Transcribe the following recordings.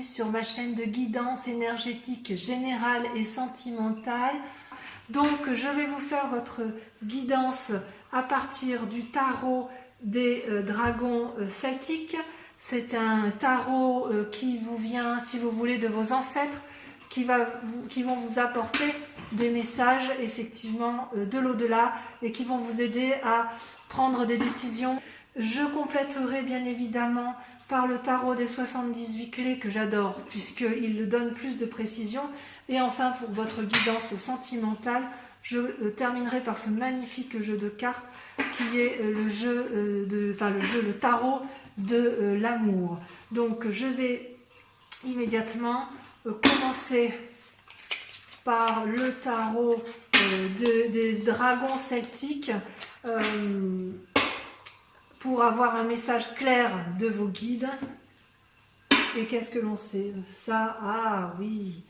sur ma chaîne de guidance énergétique générale et sentimentale. Donc je vais vous faire votre guidance à partir du tarot des dragons celtiques. C'est un tarot qui vous vient, si vous voulez, de vos ancêtres, qui vont vous apporter des messages effectivement de l'au-delà et qui vont vous aider à prendre des décisions. Je compléterai bien évidemment par le tarot des 78 clés que j'adore puisqu'il donne plus de précision. Et enfin, pour votre guidance sentimentale, je terminerai par ce magnifique jeu de cartes qui est le tarot de l'amour. Donc je vais immédiatement commencer par le tarot des dragons celtiques pour avoir un message clair de vos guides. Et qu'est-ce que l'on sait? Ça, ah oui,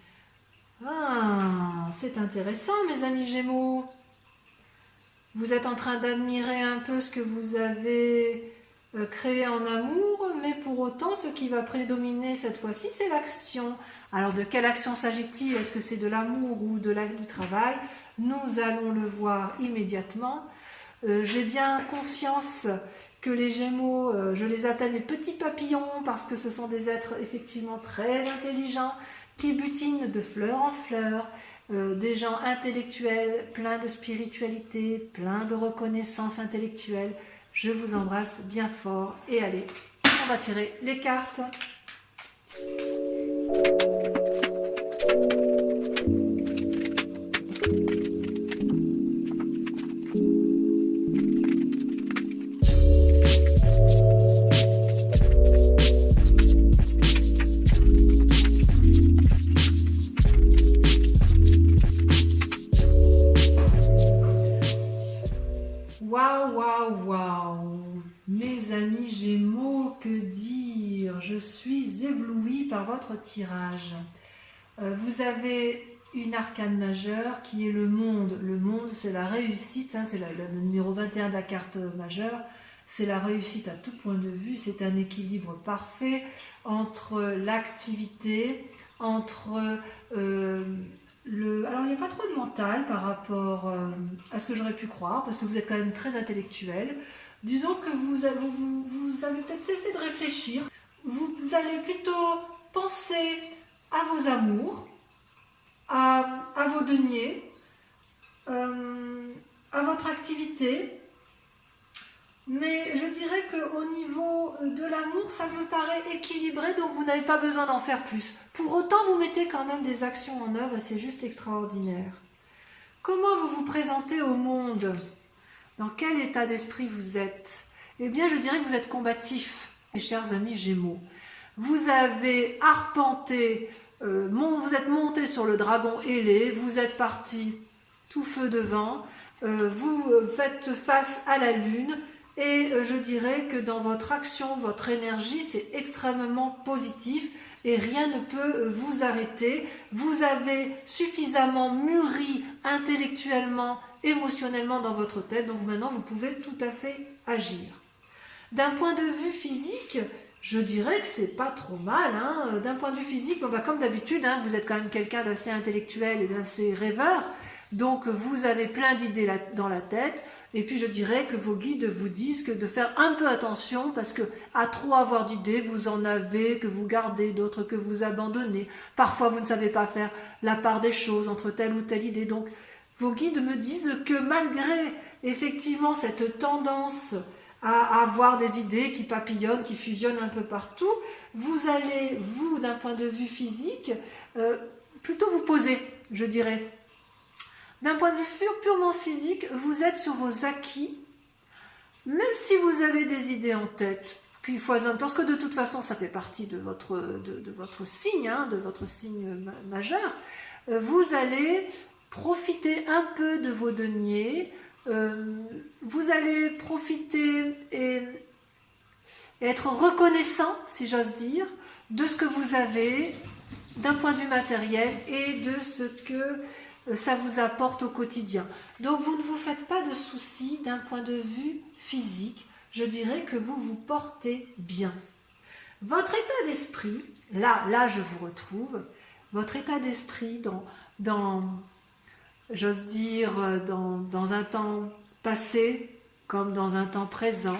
ah, c'est intéressant mes amis Gémeaux. Vous êtes en train d'admirer un peu ce que vous avez créé en amour, mais pour autant ce qui va prédominer cette fois-ci c'est l'action. Alors de quelle action s'agit-il? Est-ce que c'est de l'amour ou du travail? Nous allons le voir immédiatement. J'ai bien conscience que les Gémeaux, je les appelle les petits papillons parce que ce sont des êtres effectivement très intelligents qui butinent de fleur en fleur, des gens intellectuels, pleins de spiritualité, pleins de reconnaissance intellectuelle. Je vous embrasse bien fort et allez, on va tirer les cartes. Waouh, mes amis Gémeaux, que dire? Je suis éblouie par votre tirage. Vous avez une arcane majeure qui est le monde. Le monde, c'est la réussite, hein, c'est le numéro 21 de la carte majeure. C'est la réussite à tout point de vue, c'est un équilibre parfait entre l'activité, entre... alors il n'y a pas trop de mental par rapport à ce que j'aurais pu croire, parce que vous êtes quand même très intellectuel. Disons que vous allez peut-être cesser de réfléchir, vous allez plutôt penser à vos amours, à vos deniers, à votre activité. Mais je dirais qu'au niveau de l'amour, ça me paraît équilibré, donc vous n'avez pas besoin d'en faire plus. Pour autant, vous mettez quand même des actions en œuvre et c'est juste extraordinaire. Comment vous vous présentez au monde? Dans quel état d'esprit vous êtes? Eh bien, je dirais que vous êtes combatif, mes chers amis Gémeaux. Vous avez arpenté, vous êtes monté sur le dragon ailé, vous êtes parti tout feu devant, vous faites face à la lune. Et je dirais que dans votre action, votre énergie, c'est extrêmement positif et rien ne peut vous arrêter. Vous avez suffisamment mûri intellectuellement, émotionnellement dans votre tête, donc maintenant vous pouvez tout à fait agir. D'un point de vue physique, je dirais que c'est pas trop mal. Hein. D'un point de vue physique, on va comme d'habitude, hein, vous êtes quand même quelqu'un d'assez intellectuel et d'assez rêveur, donc vous avez plein d'idées dans la tête. Et puis je dirais que vos guides vous disent que de faire un peu attention parce que à trop avoir d'idées, vous en avez, que vous gardez, d'autres que vous abandonnez. Parfois vous ne savez pas faire la part des choses entre telle ou telle idée. Donc vos guides me disent que malgré effectivement cette tendance à avoir des idées qui papillonnent, qui fusionnent un peu partout, vous allez, vous d'un point de vue physique, plutôt vous poser, je dirais. D'un point de vue purement physique, vous êtes sur vos acquis, même si vous avez des idées en tête qui foisonnent, parce que de toute façon, ça fait partie de votre signe, hein, de votre signe majeur. Vous allez profiter un peu de vos deniers, vous allez profiter et être reconnaissant, si j'ose dire, de ce que vous avez d'un point de vue matériel et de ce que ça vous apporte au quotidien. Donc vous ne vous faites pas de soucis d'un point de vue physique. Je dirais que vous vous portez bien. Votre état d'esprit, là je vous retrouve. Votre état d'esprit j'ose dire, dans un temps passé comme dans un temps présent,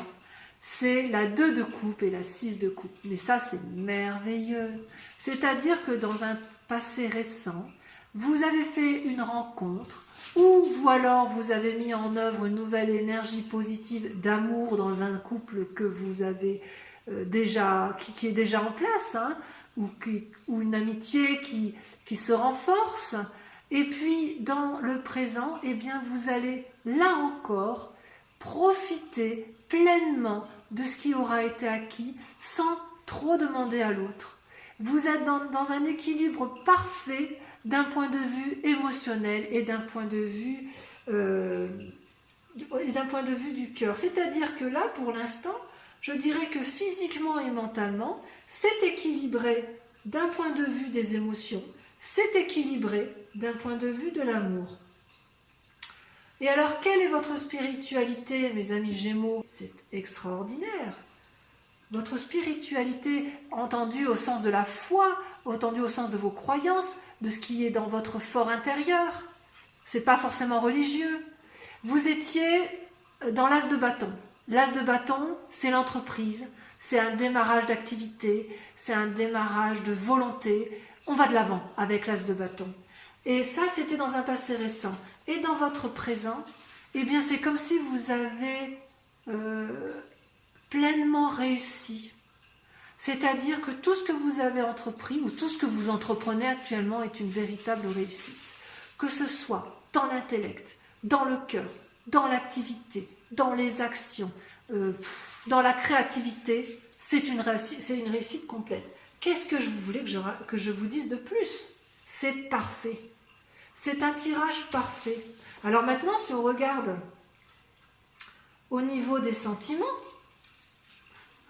c'est la 2 de coupe et la 6 de coupe. Mais ça, c'est merveilleux. C'est-à-dire que dans un passé récent, vous avez fait une rencontre ou alors vous avez mis en œuvre une nouvelle énergie positive d'amour dans un couple que vous avez déjà, qui est déjà en place, hein, ou une amitié qui se renforce. Et puis, dans le présent, eh bien, vous allez, là encore, profiter pleinement de ce qui aura été acquis sans trop demander à l'autre. Vous êtes dans un équilibre parfait d'un point de vue émotionnel et d'un point de vue du cœur. C'est-à-dire que là, pour l'instant, je dirais que physiquement et mentalement, c'est équilibré d'un point de vue des émotions, c'est équilibré d'un point de vue de l'amour. Et alors, quelle est votre spiritualité, mes amis Gémeaux? C'est extraordinaire. Votre spiritualité, entendue au sens de la foi, entendue au sens de vos croyances, de ce qui est dans votre fort intérieur. C'est pas forcément religieux. Vous étiez dans l'as de bâton. L'as de bâton, c'est l'entreprise, c'est un démarrage d'activité, c'est un démarrage de volonté. On va de l'avant avec l'as de bâton. Et ça, c'était dans un passé récent. Et dans votre présent, eh bien, c'est comme si vous avez pleinement réussi. C'est-à-dire que tout ce que vous avez entrepris ou tout ce que vous entreprenez actuellement est une véritable réussite. Que ce soit dans l'intellect, dans le cœur, dans l'activité, dans les actions, dans la créativité, c'est une réussite complète. Qu'est-ce que vous voulez que je vous dise de plus? C'est parfait. C'est un tirage parfait. Alors maintenant, si on regarde au niveau des sentiments,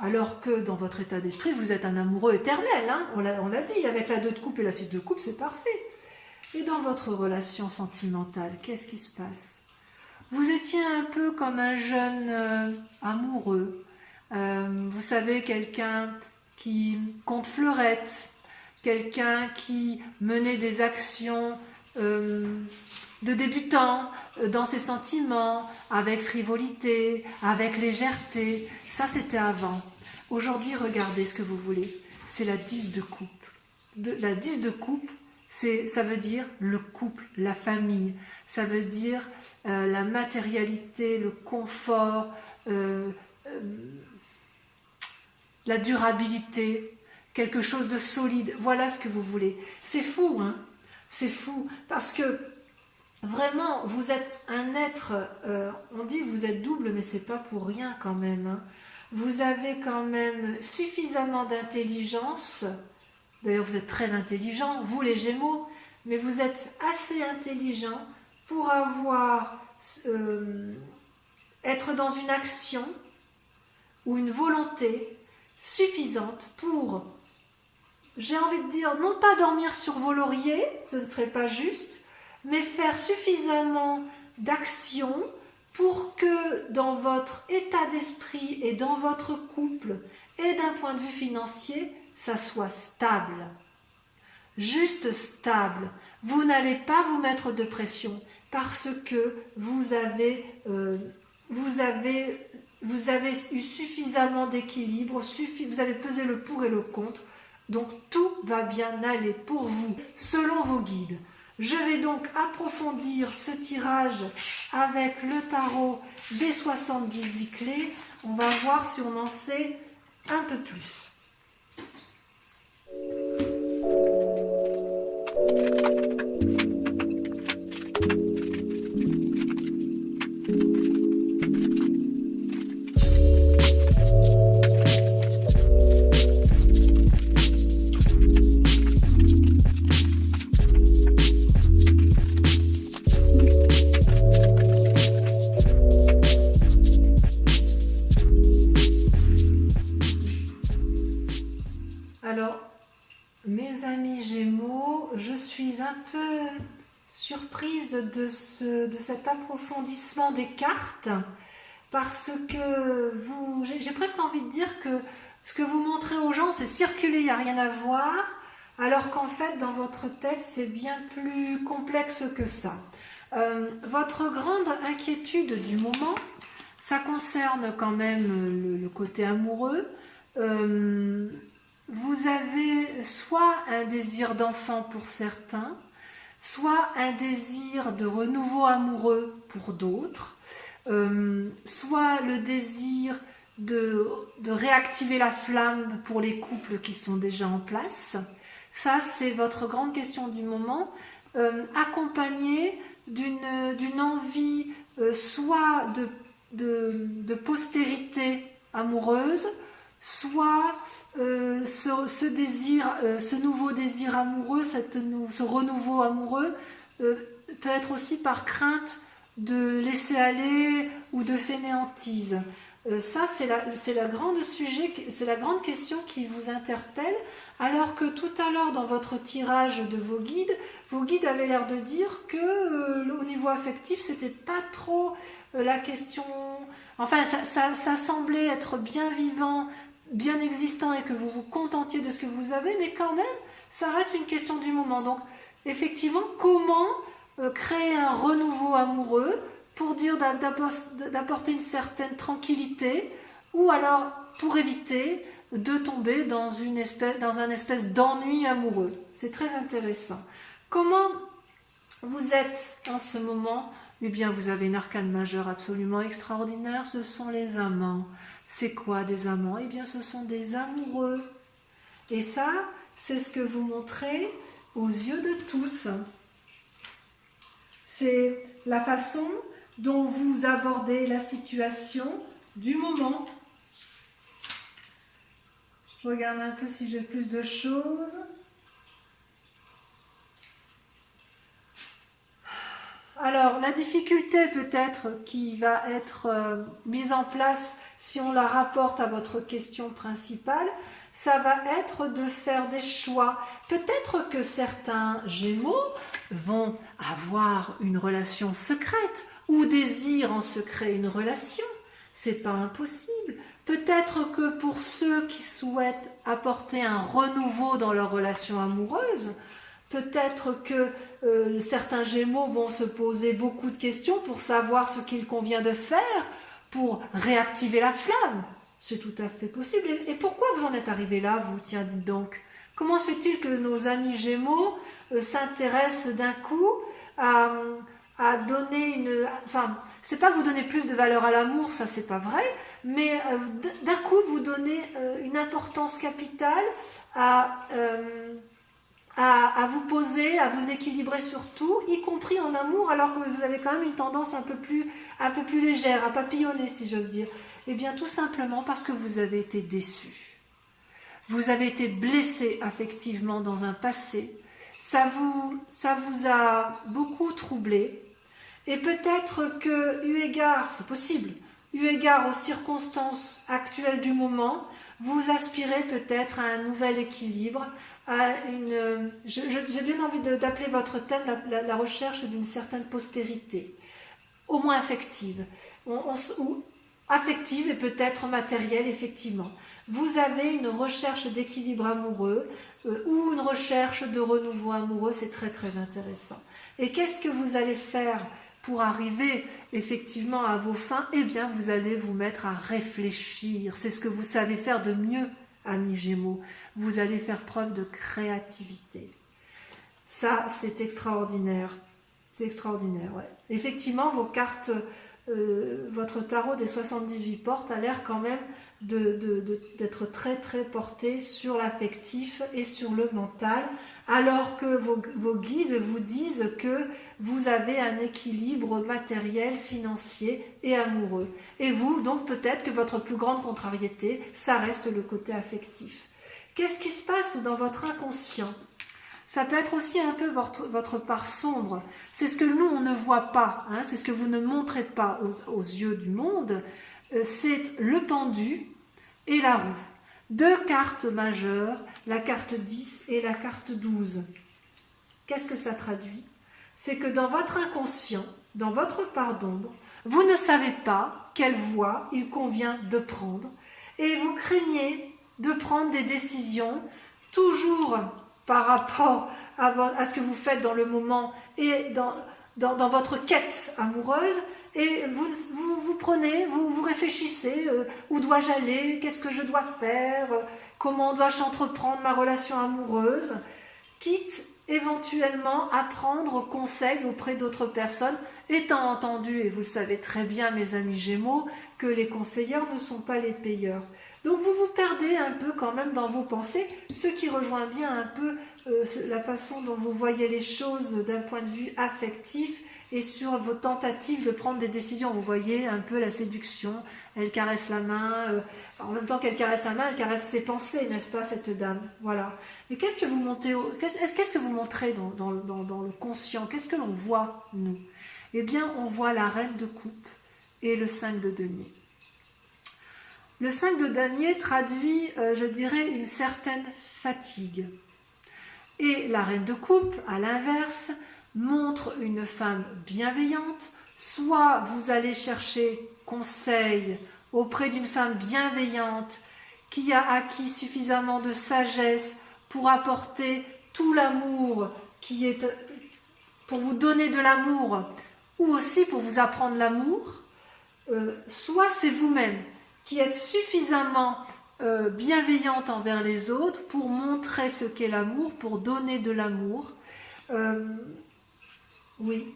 alors que dans votre état d'esprit, vous êtes un amoureux éternel, hein, on l'a dit, avec la 2 de coupe et la 6 de coupe, c'est parfait. Et dans votre relation sentimentale, qu'est-ce qui se passe? Vous étiez un peu comme un jeune amoureux. Vous savez, quelqu'un qui compte fleurette, quelqu'un qui menait des actions de débutant dans ses sentiments, avec frivolité, avec légèreté. Ça, c'était avant. Aujourd'hui, regardez ce que vous voulez. C'est la 10 de coupe. La 10 de coupe, ça veut dire le couple, la famille. Ça veut dire la matérialité, le confort, la durabilité, quelque chose de solide. Voilà ce que vous voulez. C'est fou, hein? C'est fou, parce que vraiment, vous êtes un être, on dit que vous êtes double, mais c'est pas pour rien quand même. Hein. Vous avez quand même suffisamment d'intelligence, d'ailleurs vous êtes très intelligent, vous les Gémeaux, mais vous êtes assez intelligent pour être dans une action ou une volonté suffisante pour, j'ai envie de dire, non pas dormir sur vos lauriers, ce ne serait pas juste, mais faire suffisamment d'actions pour que dans votre état d'esprit et dans votre couple et d'un point de vue financier, ça soit stable. Juste stable. Vous n'allez pas vous mettre de pression parce que vous avez eu suffisamment d'équilibre, vous avez pesé le pour et le contre. Donc tout va bien aller pour vous, selon vos guides. Je vais donc approfondir ce tirage avec le tarot des 78 clés. On va voir si on en sait un peu plus. Alors, mes amis Gémeaux, je suis un peu surprise de cet approfondissement des cartes parce que j'ai presque envie de dire que Ce que vous montrez aux gens, c'est circuler, il n'y a rien à voir, alors qu'en fait, dans votre tête, c'est bien plus complexe que ça. Votre grande inquiétude du moment, ça concerne quand même le côté amoureux. Vous avez soit un désir d'enfant pour certains, soit un désir de renouveau amoureux pour d'autres, soit le désir de réactiver la flamme pour les couples qui sont déjà en place. Ça, c'est votre grande question du moment, accompagnée d'une envie soit de postérité amoureuse, soit ce désir, ce nouveau désir amoureux, ce renouveau amoureux peut être aussi par crainte de laisser aller ou de fainéantise. Ça, c'est la grande sujet, c'est la grande question qui vous interpelle, alors que tout à l'heure, dans votre tirage de vos guides avaient l'air de dire que au niveau affectif, c'était pas trop la question. Enfin, ça semblait être bien vivant, bien existant, et que vous vous contentiez de ce que vous avez, mais quand même, ça reste une question du moment. Donc, effectivement, comment créer un renouveau amoureux pour dire d'apporter une certaine tranquillité, ou alors pour éviter de tomber dans un espèce d'ennui amoureux. C'est très intéressant. Comment vous êtes en ce moment? Eh bien, vous avez une arcane majeure absolument extraordinaire, ce sont les amants. C'est quoi des amants? Eh bien, ce sont des amoureux. Et ça, c'est ce que vous montrez aux yeux de tous. C'est la façon dont vous abordez la situation du moment. Je regarde un peu si j'ai plus de choses. Alors, la difficulté peut-être qui va être mise en place si on la rapporte à votre question principale, ça va être de faire des choix. Peut-être que certains Gémeaux vont avoir une relation secrète ou désirent en secret une relation. C'est pas impossible. Peut-être que pour ceux qui souhaitent apporter un renouveau dans leur relation amoureuse, peut-être que certains Gémeaux vont se poser beaucoup de questions pour savoir ce qu'il convient de faire pour réactiver la flamme. C'est tout à fait possible. Et pourquoi vous en êtes arrivé là, vous? Tiens, dites donc. Comment se fait-il que nos amis Gémeaux s'intéressent d'un coup à donner une... Enfin, c'est pas que vous donnez plus de valeur à l'amour, ça c'est pas vrai, mais d'un coup vous donnez une importance capitale à vous poser, à vous équilibrer sur tout, y compris en amour, alors que vous avez quand même une tendance un peu plus légère, à papillonner, si j'ose dire. Eh bien, tout simplement parce que vous avez été déçus. Vous avez été blessé affectivement dans un passé. Ça vous a beaucoup troublé. Et peut-être que, eu égard, c'est possible, eu égard aux circonstances actuelles du moment, vous aspirez peut-être à un nouvel équilibre, à une... J'ai bien envie d'appeler votre thème la recherche d'une certaine postérité, au moins affective, ou affective et peut-être matérielle, effectivement. Vous avez une recherche d'équilibre amoureux ou une recherche de renouveau amoureux, c'est très très intéressant. Et qu'est-ce que vous allez faire pour arriver effectivement à vos fins? Eh bien, vous allez vous mettre à réfléchir. C'est ce que vous savez faire de mieux, amis Gémeaux. Vous allez faire preuve de créativité. Ça, c'est extraordinaire. C'est extraordinaire, ouais. Effectivement, vos cartes, votre tarot des 78 portes a l'air quand même d'être très très porté sur l'affectif et sur le mental, alors que vos guides vous disent que vous avez un équilibre matériel, financier et amoureux. Et vous, donc peut-être que votre plus grande contrariété, ça reste le côté affectif. Qu'est-ce qui se passe dans votre inconscient? Ça peut être aussi un peu votre part sombre. C'est ce que nous, on ne voit pas, hein, c'est ce que vous ne montrez pas aux yeux du monde. C'est le pendu et la roue. Deux cartes majeures, la carte 10 et la carte 12. Qu'est-ce que ça traduit? C'est que dans votre inconscient, dans votre part d'ombre, vous ne savez pas quelle voie il convient de prendre et vous craignez de prendre des décisions, toujours par rapport à ce que vous faites dans le moment et dans votre quête amoureuse. Et vous prenez, vous réfléchissez, où dois-je aller, qu'est-ce que je dois faire, comment dois-je entreprendre ma relation amoureuse, quitte éventuellement à prendre conseil auprès d'autres personnes, étant entendu, et vous le savez très bien mes amis Gémeaux, que les conseillers ne sont pas les payeurs. Donc vous vous perdez un peu quand même dans vos pensées, ce qui rejoint bien un peu la façon dont vous voyez les choses d'un point de vue affectif et sur vos tentatives de prendre des décisions. Vous voyez un peu la séduction, elle caresse la main, en même temps qu'elle caresse la main, elle caresse ses pensées, n'est-ce pas, cette dame? Voilà. Et qu'est-ce que vous montrez dans le conscient? Qu'est-ce que l'on voit, nous? Eh bien, on voit la reine de coupe et le 5 de denier. Le 5 de denier traduit, je dirais, une certaine fatigue. Et la reine de coupe, à l'inverse, montre une femme bienveillante. Soit vous allez chercher conseil auprès d'une femme bienveillante qui a acquis suffisamment de sagesse pour apporter tout l'amour pour vous donner de l'amour, ou aussi pour vous apprendre l'amour, soit c'est vous-même qui êtes suffisamment bienveillante envers les autres pour montrer ce qu'est l'amour, pour donner de l'amour. Oui,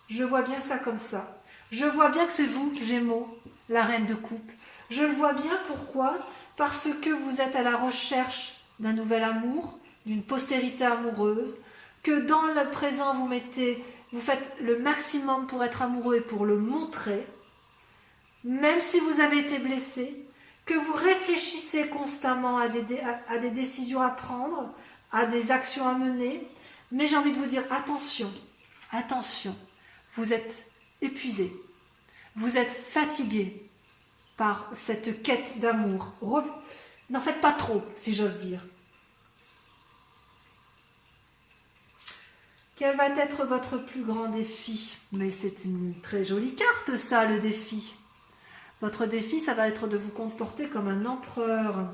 je vois bien ça comme ça. Je vois bien que c'est vous, Gémeaux, la reine de coupe. Je le vois bien, pourquoi? Parce que vous êtes à la recherche d'un nouvel amour, d'une postérité amoureuse, que dans le présent vous faites le maximum pour être amoureux et pour le montrer, même si vous avez été blessé, que vous réfléchissez constamment à des décisions à prendre, à des actions à mener, mais j'ai envie de vous dire, attention, attention, vous êtes épuisé, vous êtes fatigué par cette quête d'amour. N'en faites pas trop, si j'ose dire. Quel va être votre plus grand défi? Mais c'est une très jolie carte, ça, le défi. Votre défi, ça va être de vous comporter comme un empereur.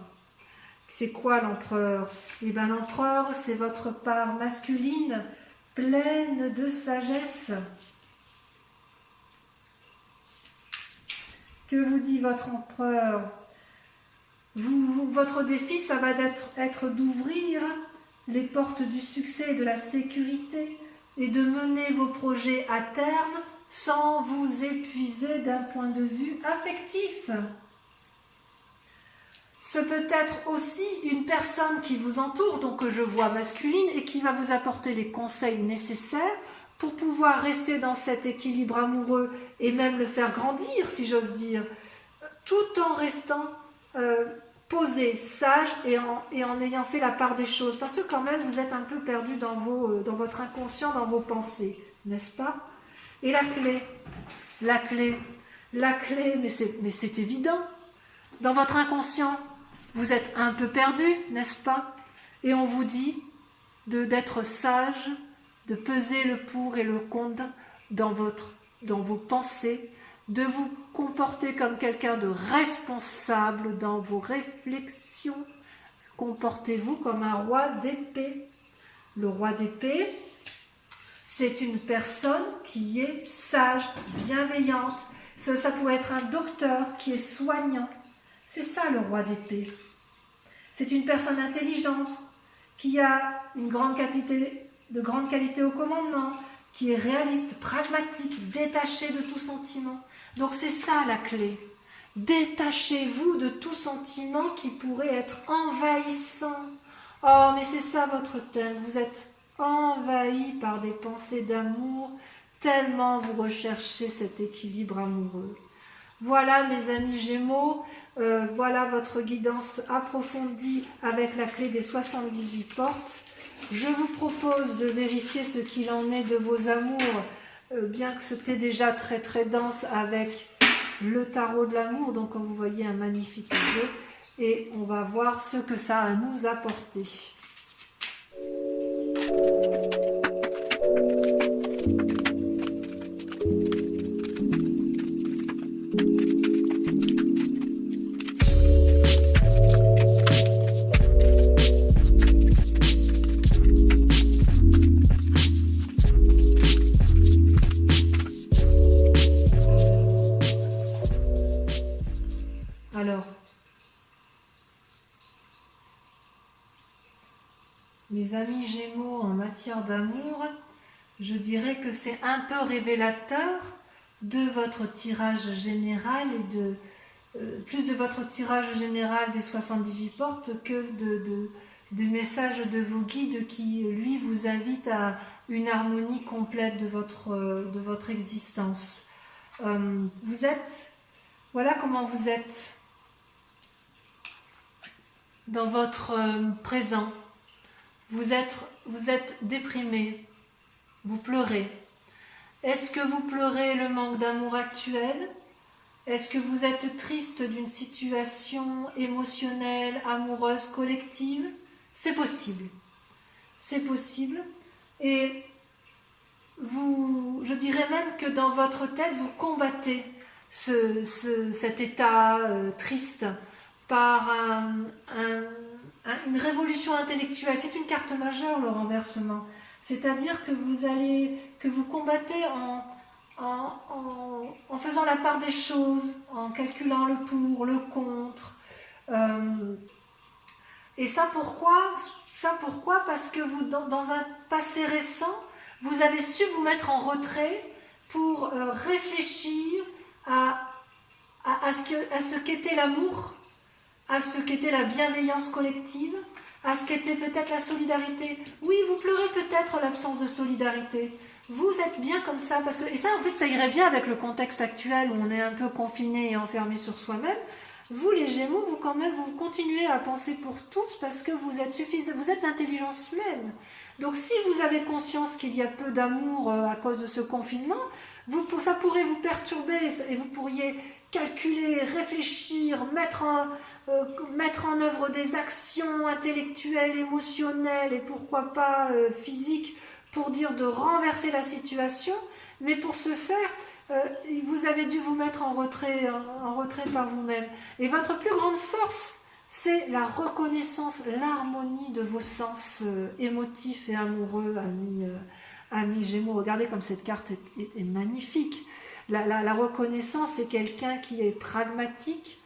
C'est quoi l'empereur? Eh bien, l'empereur, c'est votre part masculine, pleine de sagesse. Que vous dit votre empereur? Votre défi, ça va être d'ouvrir les portes du succès et de la sécurité et de mener vos projets à terme sans vous épuiser d'un point de vue affectif. Ce peut être aussi une personne qui vous entoure, donc que je vois masculine, et qui va vous apporter les conseils nécessaires pour pouvoir rester dans cet équilibre amoureux et même le faire grandir, si j'ose dire, tout en restant posé, sage et en ayant fait la part des choses. Parce que quand même, vous êtes un peu perdu dans votre inconscient, dans vos pensées, n'est-ce pas? Et la clé, mais c'est évident. Dans votre inconscient, vous êtes un peu perdu, n'est-ce pas? Et on vous dit d'être sage, de peser le pour et le contre dans vos pensées, de vous comporter comme quelqu'un de responsable dans vos réflexions. Comportez-vous comme un roi d'épée. Le roi d'épée, c'est une personne qui est sage, bienveillante. Ça pourrait être un docteur qui est soignant. C'est ça le roi d'épée. C'est une personne intelligente qui a de grande qualité au commandement, qui est réaliste, pragmatique, détaché de tout sentiment. Donc c'est ça la clé. Détachez-vous de tout sentiment qui pourrait être envahissant. Oh, mais c'est ça votre thème. Vous êtes envahi par des pensées d'amour, tellement vous recherchez cet équilibre amoureux. Voilà mes amis Gémeaux, voilà votre guidance approfondie avec la clé des 78 portes. Je vous propose de vérifier ce qu'il en est de vos amours, bien que c'était déjà très très dense avec le tarot de l'amour. Donc comme vous voyez, un magnifique jeu. Et on va voir ce que ça a à nous apporter. mes amis Gémeaux en matière d'amour, je dirais que c'est un peu révélateur de votre tirage général et plus de votre tirage général des 78 portes que du message de vos guides qui, lui, vous invite à une harmonie complète de votre existence. Vous êtes, voilà comment vous êtes dans votre présent. Vous êtes déprimé, vous pleurez. Est-ce que vous pleurez le manque d'amour actuel ? Est-ce que vous êtes triste d'une situation émotionnelle, amoureuse, collective ? C'est possible. C'est possible. Et je dirais même que dans votre tête, vous combattez cet état triste par une révolution intellectuelle. C'est une carte majeure, le renversement. C'est-à-dire que vous combattez en faisant la part des choses, en calculant le pour, le contre. Et ça pourquoi ? Parce que vous, dans un passé récent, vous avez su vous mettre en retrait pour réfléchir à ce qu'était l'amour, à ce qu'était la bienveillance collective, à ce qu'était peut-être la solidarité. Oui, vous pleurez peut-être l'absence de solidarité. Vous êtes bien comme ça, et ça en plus ça irait bien avec le contexte actuel où on est un peu confiné et enfermé sur soi-même. Vous les Gémeaux, vous continuez à penser pour tous parce que vous êtes l'intelligence même. Donc si vous avez conscience qu'il y a peu d'amour à cause de ce confinement, ça pourrait vous perturber et vous pourriez calculer, réfléchir, mettre en œuvre des actions intellectuelles, émotionnelles et pourquoi pas physiques pour dire de renverser la situation, mais pour ce faire, vous avez dû vous mettre en retrait par vous-même. Et votre plus grande force, c'est la reconnaissance, l'harmonie de vos sens émotifs et amoureux, amis Gémeaux. Regardez comme cette carte est magnifique. La reconnaissance, c'est quelqu'un qui est pragmatique,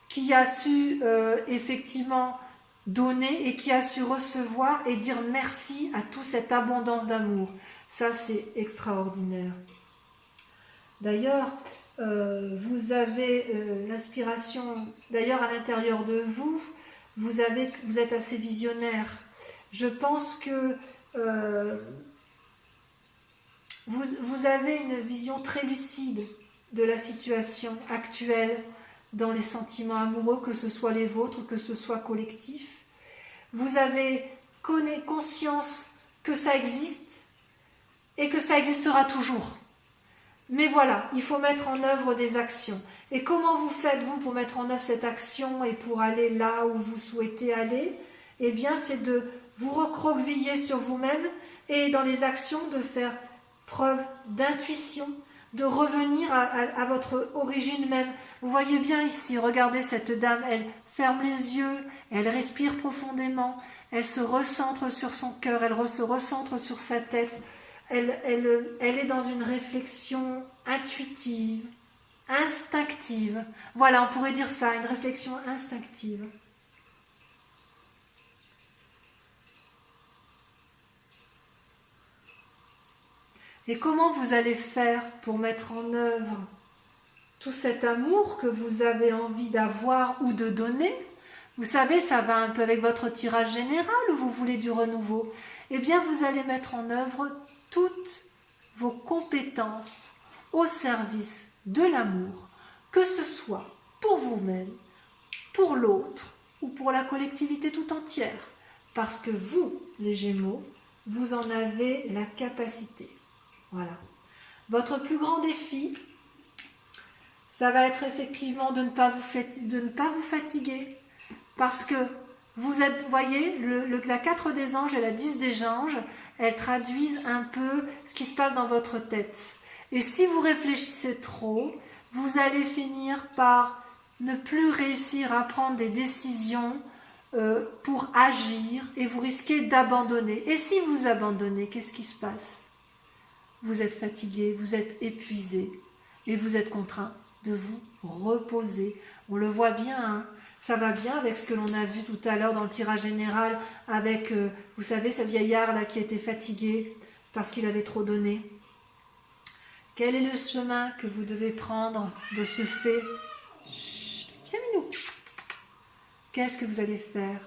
qui a su effectivement donner et qui a su recevoir et dire merci à toute cette abondance d'amour. Ça, c'est extraordinaire. D'ailleurs, vous avez l'inspiration, d'ailleurs à l'intérieur de vous, vous êtes assez visionnaire. Je pense que vous avez une vision très lucide de la situation actuelle dans les sentiments amoureux, que ce soit les vôtres, que ce soit collectif. Vous avez conscience que ça existe et que ça existera toujours. Mais voilà, il faut mettre en œuvre des actions. Et comment vous faites-vous pour mettre en œuvre cette action et pour aller là où vous souhaitez aller ? Eh bien, c'est de vous recroqueviller sur vous-même et dans les actions de faire preuve d'intuition, de revenir à votre origine même. Vous voyez bien ici, regardez cette dame, elle ferme les yeux, elle respire profondément, elle se recentre sur son cœur, elle se recentre sur sa tête. Elle est dans une réflexion intuitive, instinctive. Voilà, on pourrait dire ça, une réflexion instinctive. Et comment vous allez faire pour mettre en œuvre tout cet amour que vous avez envie d'avoir ou de donner ? Vous savez, ça va un peu avec votre tirage général ou vous voulez du renouveau ? Eh bien, vous allez mettre en œuvre toutes vos compétences au service de l'amour, que ce soit pour vous-même, pour l'autre ou pour la collectivité tout entière. Parce que vous, les Gémeaux, vous en avez la capacité. Voilà. Votre plus grand défi, ça va être effectivement de ne pas vous fatiguer. Parce que vous voyez, la 4 des anges et la 10 des anges, elles traduisent un peu ce qui se passe dans votre tête. Et si vous réfléchissez trop, vous allez finir par ne plus réussir à prendre des décisions pour agir et vous risquez d'abandonner. Et si vous abandonnez, qu'est-ce qui se passe ? Vous êtes fatigué, vous êtes épuisé et vous êtes contraint de vous reposer. On le voit bien, hein, Ça va bien avec ce que l'on a vu tout à l'heure dans le tirage général avec, vous savez, ce vieillard là qui était fatigué parce qu'il avait trop donné. Quel est le chemin que vous devez prendre de ce fait? Viens Minou. Qu'est-ce que vous allez faire?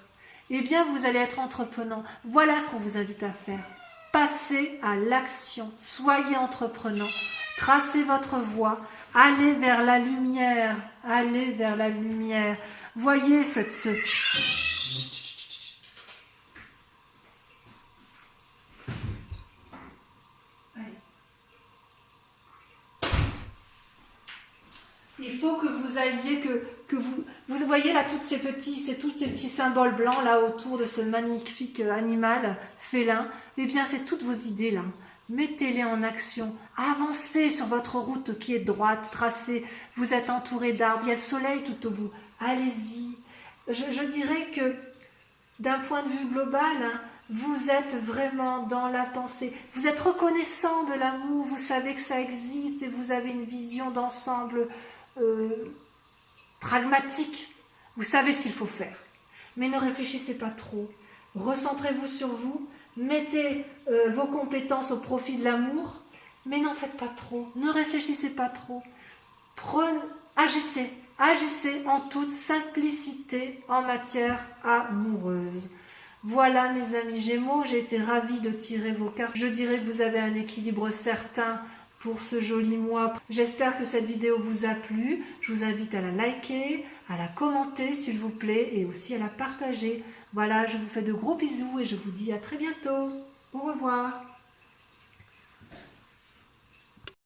Eh bien, vous allez être entreprenant. Voilà ce qu'on vous invite à faire. Passez à l'action. Soyez entreprenant. Tracez votre voie. Allez vers la lumière. Allez vers la lumière. Voyez il faut que vous alliez, que vous voyez là tous ces petits symboles blancs là autour de ce magnifique animal félin. Eh bien, c'est toutes vos idées là. Mettez-les en action. Avancez sur votre route qui est droite, tracée. Vous êtes entouré d'arbres. Il y a le soleil tout au bout. Allez-y. Je dirais que d'un point de vue global, hein, vous êtes vraiment dans la pensée. Vous êtes reconnaissant de l'amour. Vous savez que ça existe et vous avez une vision d'ensemble pragmatique. Vous savez ce qu'il faut faire. Mais ne réfléchissez pas trop. Recentrez-vous sur vous. Mettez vos compétences au profit de l'amour. Mais n'en faites pas trop. Ne réfléchissez pas trop. Agissez. Agissez en toute simplicité en matière amoureuse. Voilà mes amis Gémeaux, j'ai été ravie de tirer vos cartes. Je dirais que vous avez un équilibre certain pour ce joli mois. J'espère que cette vidéo vous a plu. Je vous invite à la liker, à la commenter s'il vous plaît et aussi à la partager. Voilà, je vous fais de gros bisous et je vous dis à très bientôt. Au revoir.